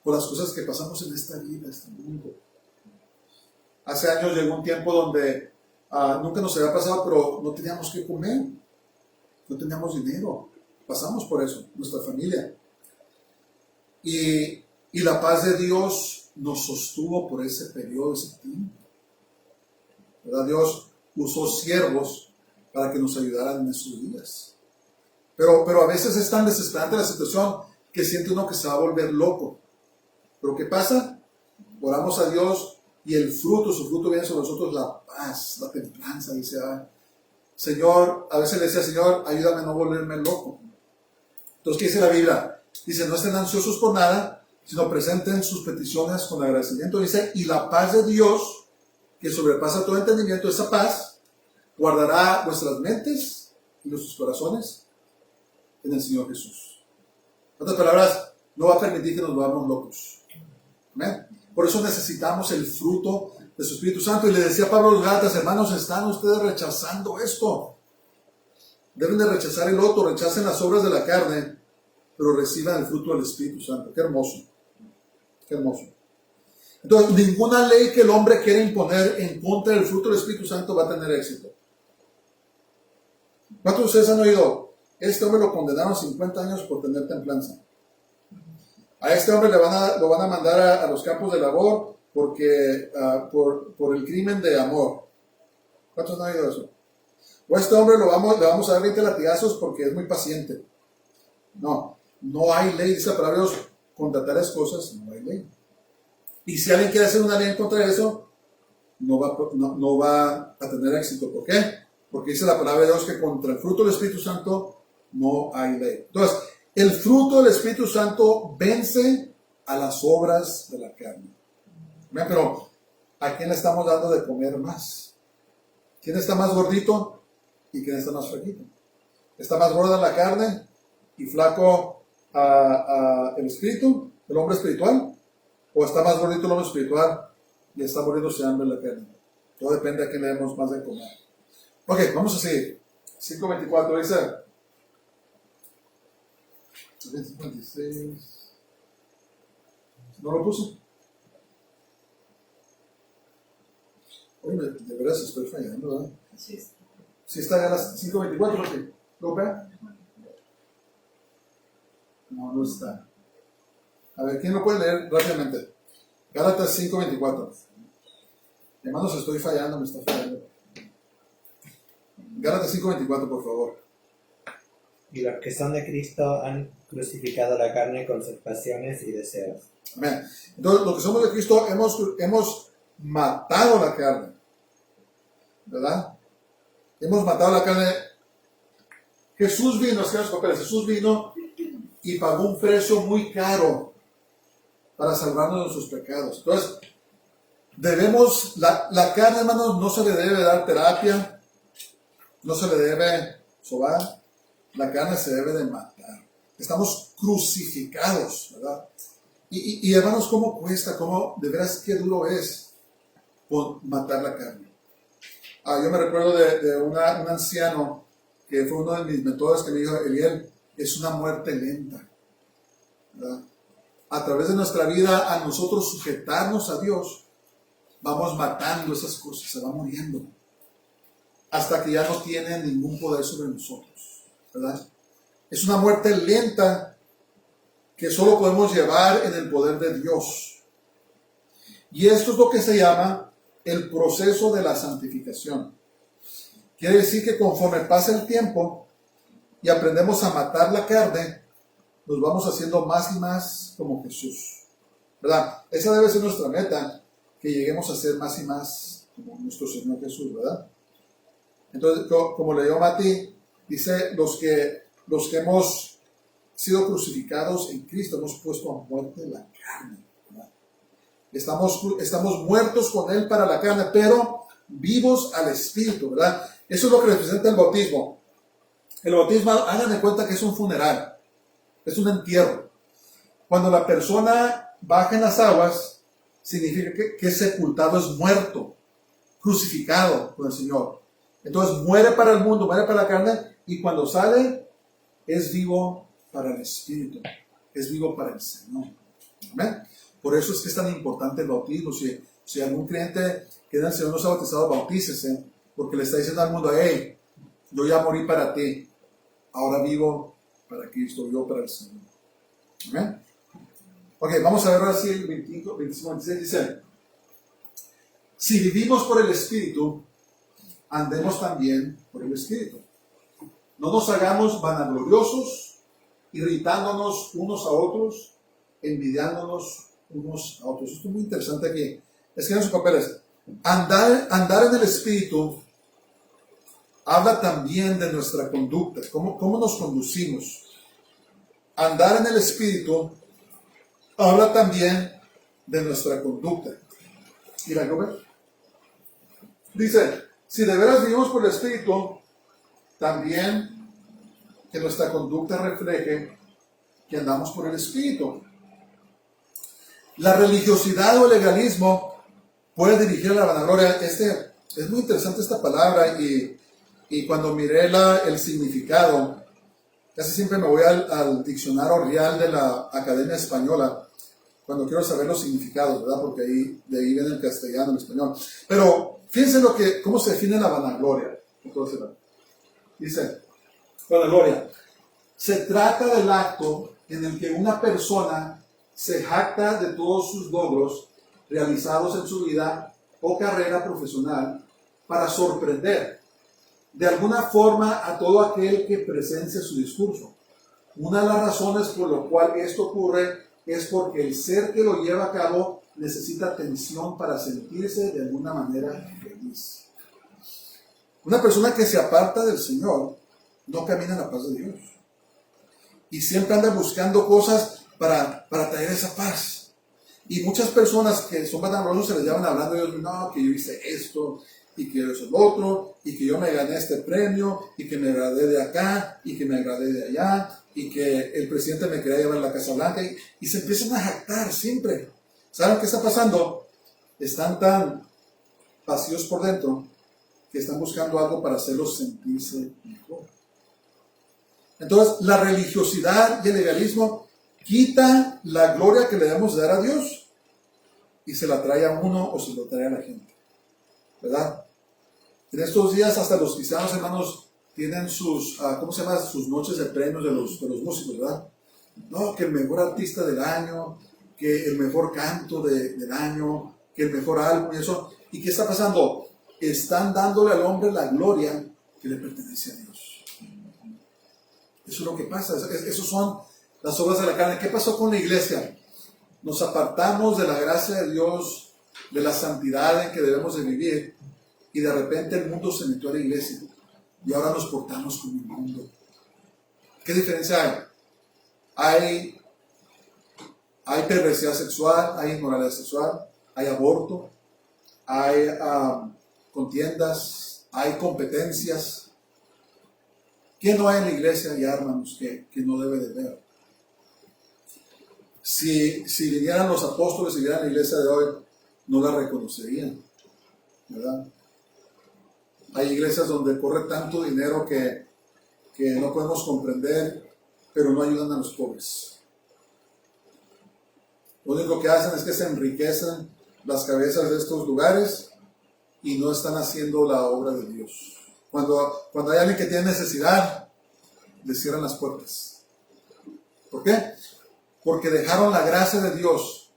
Speaker 1: por las cosas que pasamos en esta vida, este mundo? Hace años llegó un tiempo donde nunca nos había pasado, pero no teníamos que comer. No teníamos dinero. Pasamos por eso, nuestra familia. Y la paz de Dios nos sostuvo por ese periodo, ese tiempo. ¿Verdad? Dios usó siervos para que nos ayudaran en esos días. Pero a veces es tan desesperante la situación que siente uno que se va a volver loco. ¿Pero qué pasa? Oramos a Dios y el fruto, su fruto viene sobre nosotros, la paz, la templanza. Dice, Señor, a veces le decía, Señor, ayúdame a no volverme loco. Entonces, ¿qué dice la Biblia? Dice, no estén ansiosos por nada, sino presenten sus peticiones con agradecimiento. Dice, y la paz de Dios, que sobrepasa todo entendimiento, esa paz, guardará vuestras mentes y nuestros corazones en el Señor Jesús. En otras palabras, no va a permitir que nos volvamos locos. ¿Amén? Por eso necesitamos el fruto de su Espíritu Santo. Y le decía Pablo a los Gálatas, hermanos, están ustedes rechazando esto. Deben de rechazar el otro, rechacen las obras de la carne, pero reciban el fruto del Espíritu Santo. Qué hermoso. Qué hermoso. Entonces, ninguna ley que el hombre quiera imponer en contra del fruto del Espíritu Santo va a tener éxito. ¿Cuántos de ustedes han oído? Este hombre lo condenaron 50 años por tener templanza. A este hombre lo van a mandar a los campos de labor porque, por el crimen de amor. ¿Cuántos han oído eso? O a este hombre le vamos a dar 20 latigazos porque es muy paciente. No hay ley, dice la palabra de Dios, contra tales cosas no hay ley. Y si alguien quiere hacer una ley en contra de eso, no va a tener éxito. ¿Por qué? Porque dice la palabra de Dios que contra el fruto del Espíritu Santo no hay ley. Entonces, el fruto del Espíritu Santo vence a las obras de la carne. Pero, ¿a quién le estamos dando de comer más? ¿Quién está más gordito y quién está más flaquito? ¿Está más gorda la carne y flaco el espíritu, el hombre espiritual? ¿O está más gordito el hombre espiritual y está muriéndose hambre la carne? Todo depende a quién le demos más de comer. Ok, vamos a seguir. 5:24 dice... 56. ¿No lo puse? Oye, de veras estoy fallando, ¿verdad?
Speaker 2: Sí está.
Speaker 1: Sí está ya a las 5:24, ¿ok? ¿Lo ve? No está. A ver, ¿quién lo puede leer rápidamente? Gálatas 5:24. Hermanos, estoy fallando, me está fallando. Gálatas 5:24, por favor.
Speaker 2: Y los que son de Cristo han crucificado la carne con sus pasiones y deseos.
Speaker 1: Amén. Entonces, los que somos de Cristo hemos matado la carne, ¿verdad? Hemos matado la carne. Jesús vino, Jesús vino y pagó un precio muy caro para salvarnos de nuestros pecados. Entonces, la carne, hermanos, no se le debe dar terapia, no se le debe sobar, la carne se debe de matar. Estamos crucificados, ¿verdad? Y hermanos, ¿cómo cuesta? ¿Cómo, de veras, qué duro es por matar la carne? Yo me recuerdo de un anciano que fue uno de mis mentores que me dijo, Eliel, es una muerte lenta, ¿verdad? A través de nuestra vida, a nosotros sujetarnos a Dios, vamos matando esas cosas, se va muriendo, hasta que ya no tienen ningún poder sobre nosotros, ¿verdad? Es una muerte lenta que solo podemos llevar en el poder de Dios. Y esto es lo que se llama el proceso de la santificación. Quiere decir que conforme pasa el tiempo y aprendemos a matar la carne, nos vamos haciendo más y más como Jesús, ¿verdad? Esa debe ser nuestra meta, que lleguemos a ser más y más como nuestro Señor Jesús, ¿verdad? Entonces, como le digo a Mati, dice, los que hemos sido crucificados en Cristo, hemos puesto a muerte la carne, ¿verdad? Estamos muertos con Él para la carne, pero vivos al Espíritu, ¿verdad? Eso es lo que representa el bautismo. El bautismo, hagan de cuenta que es un funeral, es un entierro. Cuando la persona baja en las aguas, significa que es sepultado, es muerto, crucificado con el Señor. Entonces muere para el mundo, muere para la carne, y cuando sale, es vivo para el Espíritu, es vivo para el Señor. ¿Amén? Por eso es que es tan importante el bautismo. Si algún creyente que en el Señor no se ha bautizado, bautícese, porque le está diciendo al mundo, hey, yo ya morí para ti, ahora vivo para Cristo, vivo para el Señor. ¿Amén? Ok, vamos a ver ahora si el 25, 26 dice, si vivimos por el Espíritu, andemos también por el Espíritu. No nos hagamos vanagloriosos, irritándonos unos a otros, envidiándonos unos a otros. Esto es muy interesante aquí. Escriban sus papeles. Andar en el Espíritu habla también de nuestra conducta, cómo nos conducimos. Andar en el Espíritu habla también de nuestra conducta. Mira, dice, si de veras vivimos por el Espíritu, también que nuestra conducta refleje que andamos por el Espíritu. La religiosidad o el legalismo puede dirigir a la vanagloria. Es muy interesante esta palabra y cuando miré el significado, casi siempre me voy al diccionario real de la Academia Española cuando quiero saber los significados, ¿verdad? Porque de ahí viene el castellano, el español. Pero fíjense cómo se define la vanagloria. Entonces, dice, vanagloria. Se trata del acto en el que una persona se jacta de todos sus logros realizados en su vida o carrera profesional para sorprender de alguna forma a todo aquel que presencia su discurso. Una de las razones por lo cual esto ocurre es porque el ser que lo lleva a cabo necesita atención para sentirse de alguna manera feliz. Una persona que se aparta del Señor no camina en la paz de Dios. Y siempre anda buscando cosas para traer esa paz. Y muchas personas que son vanagloriosos se les llevan hablando de Dios, no, que yo hice esto, y que yo hice lo otro, y que yo me gané este premio, y que me agradé de acá, y que me agradé de allá, y que el presidente me quería llevar a la Casa Blanca, y se empiezan a jactar siempre. ¿Saben qué está pasando? Están tan vacíos por dentro que están buscando algo para hacerlos sentirse mejor. Entonces, la religiosidad y el legalismo quita la gloria que le debemos dar a Dios y se la trae a uno o se lo trae a la gente, ¿verdad? En estos días hasta los cristianos, hermanos, tienen sus, ¿cómo se llama? Sus noches de premios de los músicos, ¿verdad? No, que el mejor artista del año, que el mejor canto del año, que el mejor álbum y eso. ¿Y qué está pasando? Están dándole al hombre la gloria que le pertenece a Dios. Eso es lo que pasa, esos son las obras de la carne. ¿Qué pasó con la iglesia? Nos apartamos de la gracia de Dios, de la santidad en que debemos de vivir, y de repente el mundo se metió a la iglesia y ahora nos portamos como el mundo. ¿Qué diferencia hay? Hay perversidad sexual, hay inmoralidad sexual, hay aborto, hay contiendas, hay competencias. ¿Qué no hay en la iglesia ya, hermanos, que no debe de ver? Si vinieran los apóstoles y vieran la iglesia de hoy, no la reconocerían, ¿verdad? Hay iglesias donde corre tanto dinero que no podemos comprender, pero no ayudan a los pobres. Lo único que hacen es que se enriquecen las cabezas de estos lugares y no están haciendo la obra de Dios. Cuando hay alguien que tiene necesidad, le cierran las puertas. ¿Por qué? Porque dejaron la gracia de Dios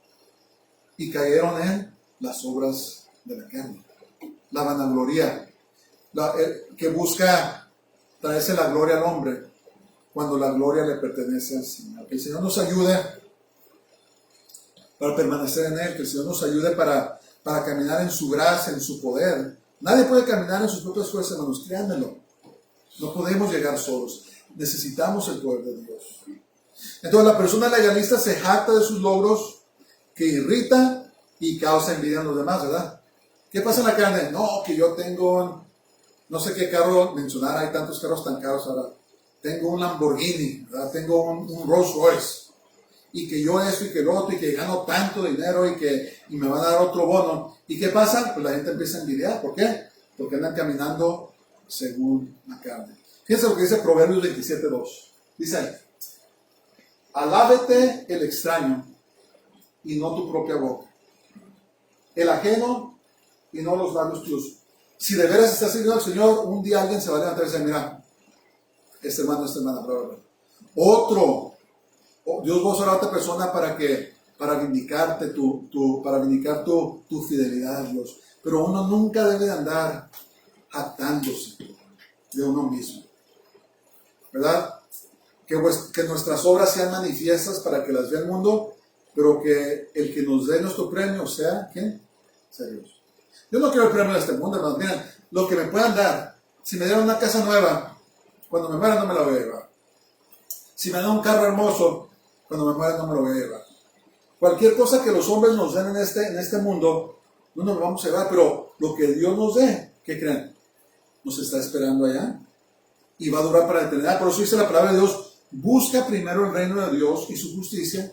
Speaker 1: y cayeron en las obras de la carne. La vanagloria, que busca traerse la gloria al hombre cuando la gloria le pertenece al Señor. Que el Señor nos ayude para permanecer en Él, que el Señor nos ayude para caminar en su gracia, en su poder. Nadie puede caminar en sus propias fuerzas, hermanos, créanmelo. No podemos llegar solos. Necesitamos el poder de Dios. Entonces la persona legalista se jacta de sus logros, que irrita y causa envidia en los demás, ¿verdad? ¿Qué pasa en la carne? No, que yo tengo, no sé qué carro mencionar, hay tantos carros tan caros ahora. Tengo un Lamborghini, ¿verdad? Tengo un Rolls Royce. Y que yo esto y que lo otro, y que gano tanto dinero y me van a dar otro bono. ¿Y qué pasa? Pues la gente empieza a envidiar. ¿Por qué? Porque andan caminando según la carne. Fíjense lo que dice Proverbios 27:2. Dice ahí: alábete el extraño y no tu propia boca, el ajeno y no los labios tuyos. Si de veras estás sirviendo al Señor, un día alguien se va a levantar y decir: mira, este hermano, esta hermana, otro. Dios va a usar a otra persona para vindicarte para vindicar tu fidelidad a Dios. Pero uno nunca debe de andar jactándose de uno mismo, ¿verdad? Que nuestras obras sean manifiestas para que las vea el mundo, pero que el que nos dé nuestro premio sea, ¿quién? Sea Dios. Yo no quiero el premio de este mundo, hermanos. Miren, lo que me puedan dar, si me dieran una casa nueva, cuando me muera no me la voy a llevar. Si me dan un carro hermoso, cuando me muera no me lo voy a llevar. Cualquier cosa que los hombres nos den en este mundo, no nos lo vamos a llevar, pero lo que Dios nos dé, ¿qué creen? Nos está esperando allá y va a durar para la eternidad. Por eso dice la palabra de Dios: busca primero el reino de Dios y su justicia,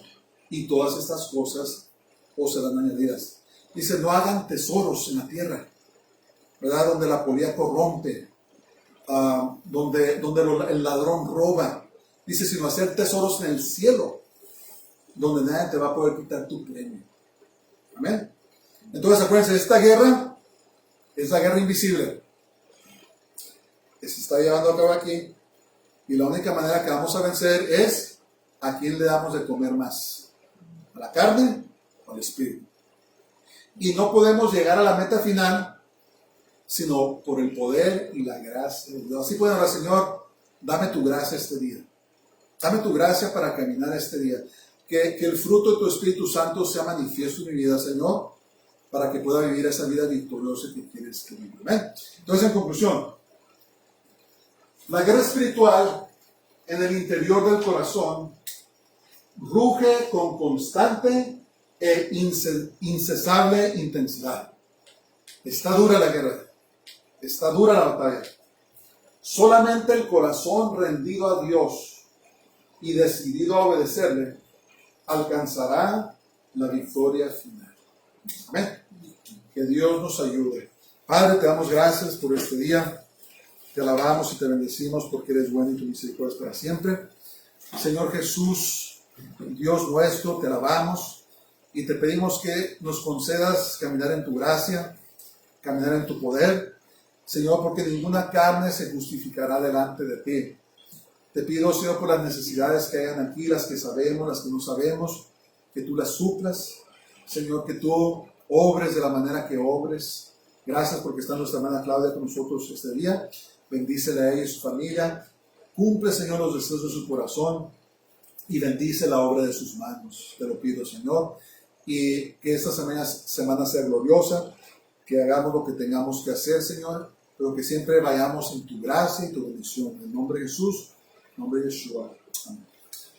Speaker 1: y todas estas cosas os serán añadidas. Dice: no hagan tesoros en la tierra, ¿verdad? Donde la polilla corrompe, donde el ladrón roba. Dice: sino hacer tesoros en el cielo, donde nadie te va a poder quitar tu premio. Amén. Entonces acuérdense, esta guerra es la guerra invisible que se está llevando a cabo aquí, y la única manera que vamos a vencer es a quién le damos de comer más, a la carne o al espíritu. Y no podemos llegar a la meta final sino por el poder y la gracia de Dios. Así pueden orar: Señor, dame tu gracia este día, dame tu gracia para caminar este día, que el fruto de tu Espíritu Santo sea manifiesto en mi vida, Señor, para que pueda vivir esa vida victoriosa que quieres que viva. Amén. Entonces, en conclusión, la guerra espiritual en el interior del corazón ruge con constante e incesable intensidad. Está dura la guerra, está dura la batalla. Solamente el corazón rendido a Dios y decidido a obedecerle alcanzará la victoria final. Amén. Que Dios nos ayude. Padre, te damos gracias por este día. Te alabamos y te bendecimos porque eres bueno y tu misericordia es para siempre. Señor Jesús, Dios nuestro, te alabamos y te pedimos que nos concedas caminar en tu gracia, caminar en tu poder, Señor, porque ninguna carne se justificará delante de ti. Te pido, Señor, por las necesidades que hayan aquí, las que sabemos, las que no sabemos, que tú las suplas. Señor, que tú obres de la manera que obres. Gracias porque está nuestra hermana Claudia con nosotros este día. bendícele a ella y su familia, cumple, Señor, los deseos de su corazón y bendice la obra de sus manos. Te lo pido, Señor, y que esta semana sea gloriosa, que hagamos lo que tengamos que hacer, Señor, pero que siempre vayamos en tu gracia y tu bendición. En el nombre de Jesús, en nombre de Yeshua. Amén.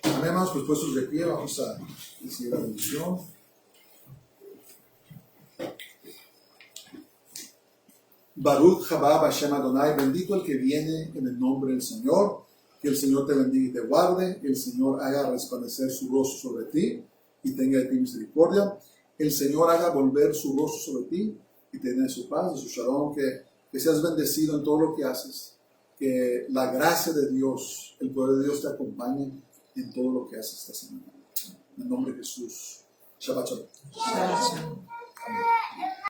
Speaker 1: Amén, hermanos, pues puestos de pie, vamos a decir la bendición. Baruch haba Hashem Adonai, bendito el que viene en el nombre del Señor. Que el Señor te bendiga y te guarde, que el Señor haga resplandecer su rostro sobre ti y tenga de ti misericordia. El Señor haga volver su rostro sobre ti y te dé su paz, de su shalom, que seas bendecido en todo lo que haces, que la gracia de Dios, el poder de Dios te acompañe en todo lo que haces esta semana. En el nombre de Jesús. Shabbat shalom.
Speaker 3: Shabbat shalom.
Speaker 1: Amén.